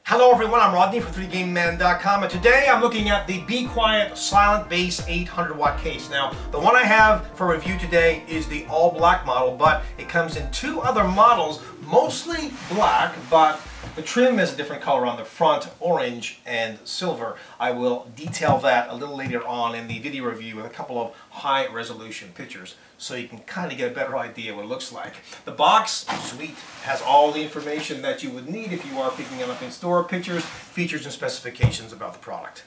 Hello everyone, I'm Rodney from 3GameMan.com, and today I'm looking at the Be Quiet Silent Bass 800 watt case. Now, the one I have for review today is the all black model, but it comes in two other models, mostly black, but the trim is a different color on the front, orange and silver. I will detail that a little later on in the video review with a couple of high resolution pictures, so you can kind of get a better idea what it looks like. The box, sweet, has all the information that you would need if you are picking it up in store, pictures, features, and specifications about the product.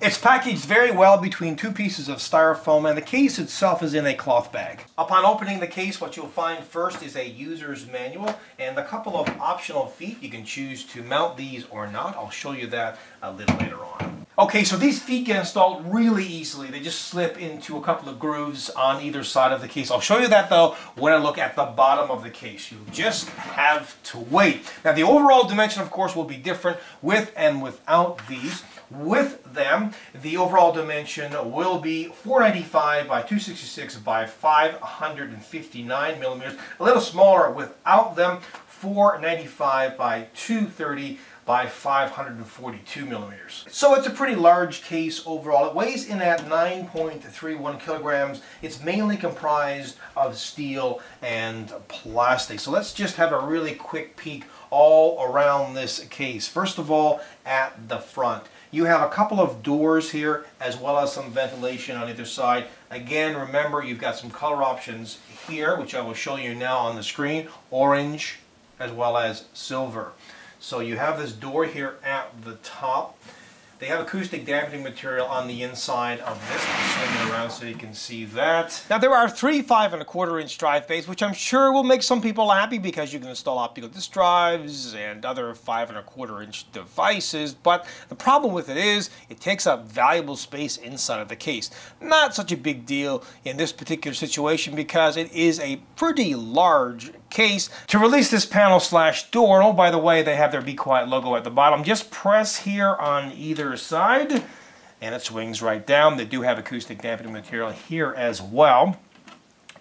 It's packaged very well between two pieces of styrofoam, and the case itself is in a cloth bag. Upon opening the case, what you'll find first is a user's manual and a couple of optional feet. You can choose to mount these or not. I'll show you that a little later on. Okay, so these feet get installed really easily. They just slip into a couple of grooves on either side of the case. I'll show you that though when I look at the bottom of the case. You just have to wait. Now the overall dimension, of course, will be different with and without these. With them, the overall dimension will be 495 by 266 by 559 millimeters. A little smaller without them, 495 by 230 by 542 millimeters. So it's a pretty large case overall. It weighs in at 9.31 kilograms. It's mainly comprised of steel and plastic. So let's just have a really quick peek all around this case. First of all, at the front. You have a couple of doors here, as well as some ventilation on either side. Again, remember, you've got some color options here, which I will show you now on the screen, orange as well as silver. So you have this door here at the top. They have acoustic dampening material on the inside of this. I'll swing it around so you can see that. Now there are three 5¼ inch drive bays, which I'm sure will make some people happy because you can install optical disc drives and other 5¼ inch devices. But the problem with it is it takes up valuable space inside of the case. Not such a big deal in this particular situation because it is a pretty large case. To release this panel / door, oh by the way, they have their Be Quiet logo at the bottom. Just press here on either side and it swings right down. They do have acoustic dampening material here as well,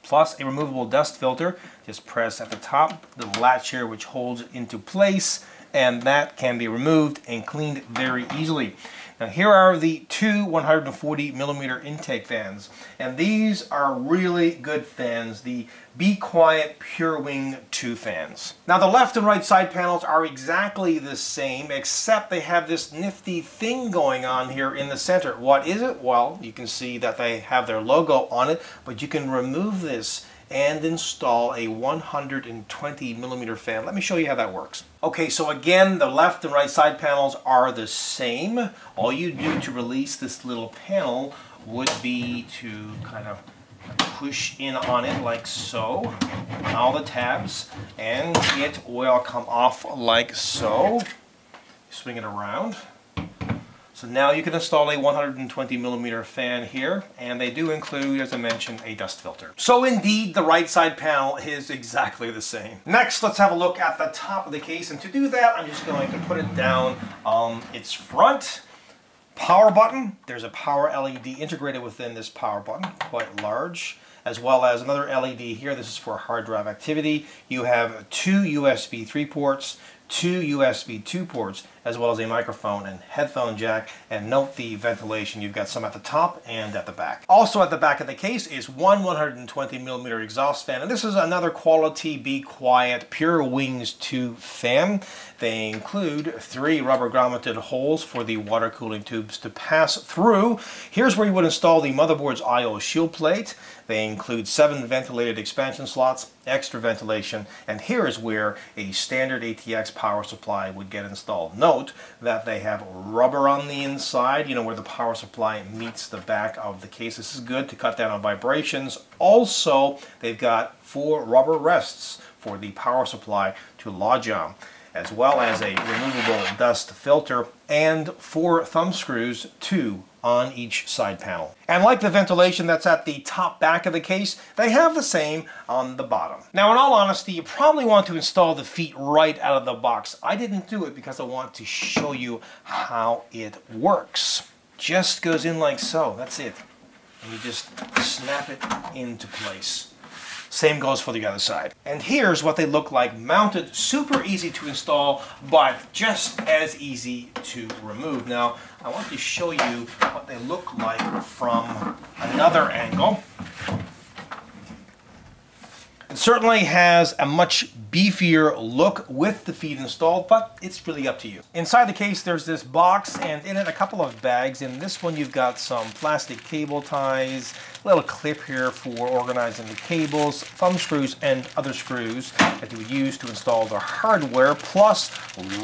plus a removable dust filter. Just press at the top, the latch here which holds it into place, and that can be removed and cleaned very easily. Now here are the two 140 millimeter intake fans, and these are really good fans, the Be Quiet Pure Wing 2 fans. Now the left and right side panels are exactly the same, except they have this nifty thing going on here in the center. What is it? Well, you can see that they have their logo on it, but you can remove this and install a 120 millimeter fan. Let me show you how that works. Okay, so again, the left and right side panels are the same. All you do to release this little panel would be to kind of push in on it like so, on all the tabs, and it will come off like so. Swing it around. So now you can install a 120 millimeter fan here, and they do include, as I mentioned, a dust filter. So indeed, the right side panel is exactly the same. Next, let's have a look at the top of the case, and to do that, I'm just going to put it down on its front. Power button. There's a power LED integrated within this power button, quite large, as well as another LED here. This is for hard drive activity. You have two USB 3 ports, two USB 2 ports, as well as a microphone and headphone jack. And note the ventilation. You've got some at the top and at the back. Also at the back of the case is one 120 millimeter exhaust fan, and this is another quality Be Quiet Pure Wings 2 fan. They include 3 rubber grommeted holes for the water cooling tubes to pass through. Here's where you would install the motherboard's I/O shield plate. They include 7 ventilated expansion slots, extra ventilation, and here is where a standard ATX power supply would get installed. Note that they have rubber on the inside, you know, where the power supply meets the back of the case. This is good to cut down on vibrations. Also, they've got 4 rubber rests for the power supply to lodge on, as well as a removable dust filter and 4 thumb screws, 2 on each side panel. And like the ventilation that's at the top back of the case, they have the same on the bottom. Now in all honesty, you probably want to install the feet right out of the box. I didn't do it because I want to show you how it works. Just goes in like so, that's it. And you just snap it into place. Same goes for the other side. And here's what they look like mounted. Super easy to install, but just as easy to remove. Now, I want to show you what they look like from another angle. It certainly has a much beefier look with the feet installed, but it's really up to you. Inside the case there's this box, and in it a couple of bags. In this one you've got some plastic cable ties, a little clip here for organizing the cables, thumb screws and other screws that you would use to install the hardware, plus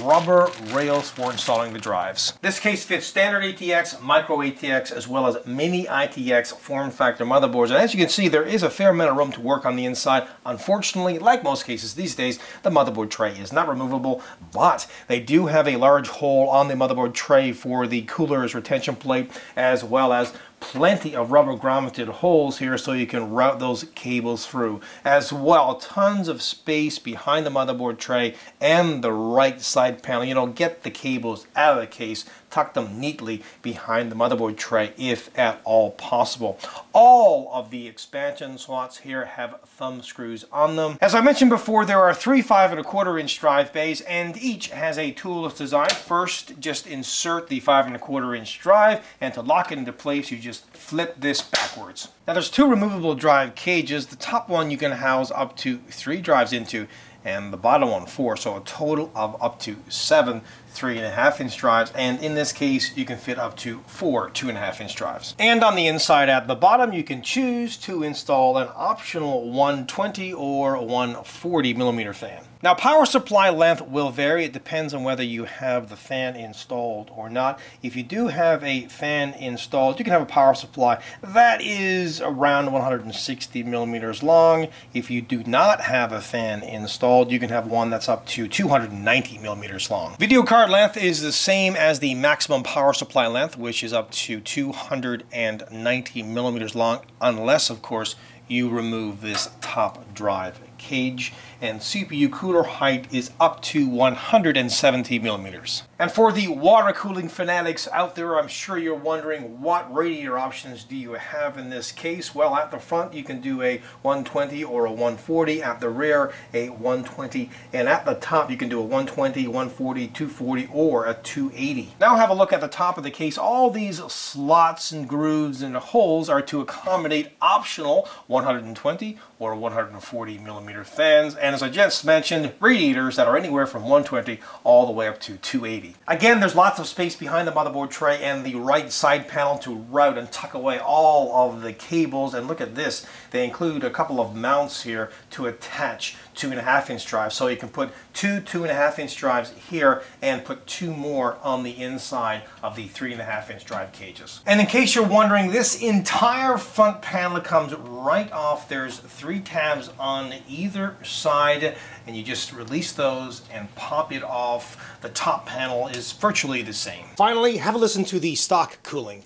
rubber rails for installing the drives. This case fits standard ATX, micro ATX, as well as mini ITX form factor motherboards. And as you can see, there is a fair amount of room to work on the inside. Unfortunately, like most cases these days, the motherboard tray is not removable, but they do have a large hole on the motherboard tray for the cooler's retention plate, as well as plenty of rubber grommeted holes here so you can route those cables through. As well, tons of space behind the motherboard tray and the right side panel. You know, get the cables out of the case, tuck them neatly behind the motherboard tray if at all possible. All of the expansion slots here have thumb screws on them. As I mentioned before, there are 3 5¼ drive bays, and each has a toolless design. First, just insert the 5¼ drive, and to lock it into place, you just flip this backwards. Now there's 2 removable drive cages. The top one you can house up to 3 drives into, and the bottom one 4, so a total of up to 7 3.5-inch drives, and in this case you can fit up to 4 2.5-inch drives. And on the inside at the bottom you can choose to install an optional 120 or 140 millimeter fan. Now, power supply length will vary. It depends on whether you have the fan installed or not. If you do have a fan installed, you can have a power supply that is around 160 millimeters long. If you do not have a fan installed, you can have one that's up to 290 millimeters long. Video card length is the same as the maximum power supply length, which is up to 290 millimeters long, unless, of course, you remove this top drive cage. And CPU cooler height is up to 170 millimeters. And for the water cooling fanatics out there, I'm sure you're wondering, what radiator options do you have in this case? Well, at the front you can do a 120 or a 140, at the rear a 120, and at the top you can do a 120, 140, 240, or a 280. Now have a look at the top of the case. All these slots and grooves and holes are to accommodate optional 120 or 140 millimeter fans, and as I just mentioned, radiators that are anywhere from 120 all the way up to 280. Again, there's lots of space behind the motherboard tray and the right side panel to route and tuck away all of the cables. And look at this, they include a couple of mounts here to attach 2.5-inch drives, so you can put 2 2.5-inch drives here and put 2 more on the inside of the 3.5-inch drive cages. And in case you're wondering, this entire front panel comes right off. There's 3 tabs on either side, and you just release those and pop it off. The top panel is virtually the same. Finally, have a listen to the stock cooling.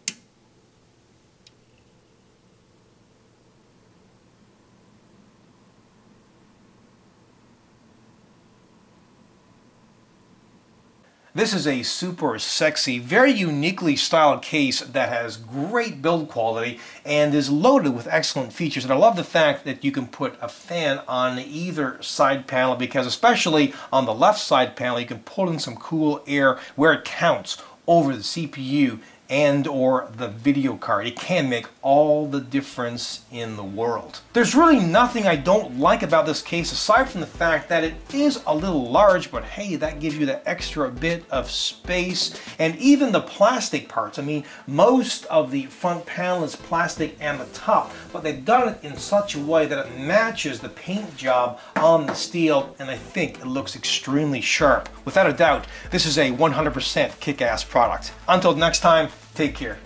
This is a super sexy, very uniquely styled case that has great build quality and is loaded with excellent features. And I love the fact that you can put a fan on either side panel, because especially on the left side panel you can pull in some cool air where it counts over the CPU and or the video card. It can make all the difference in the world. There's really nothing I don't like about this case aside from the fact that it is a little large, but hey, that gives you the extra bit of space. And even the plastic parts, I mean, most of the front panel is plastic and the top, but they've done it in such a way that it matches the paint job on the steel, and I think it looks extremely sharp. Without a doubt, this is a 100% kick-ass product. Until next time, take care.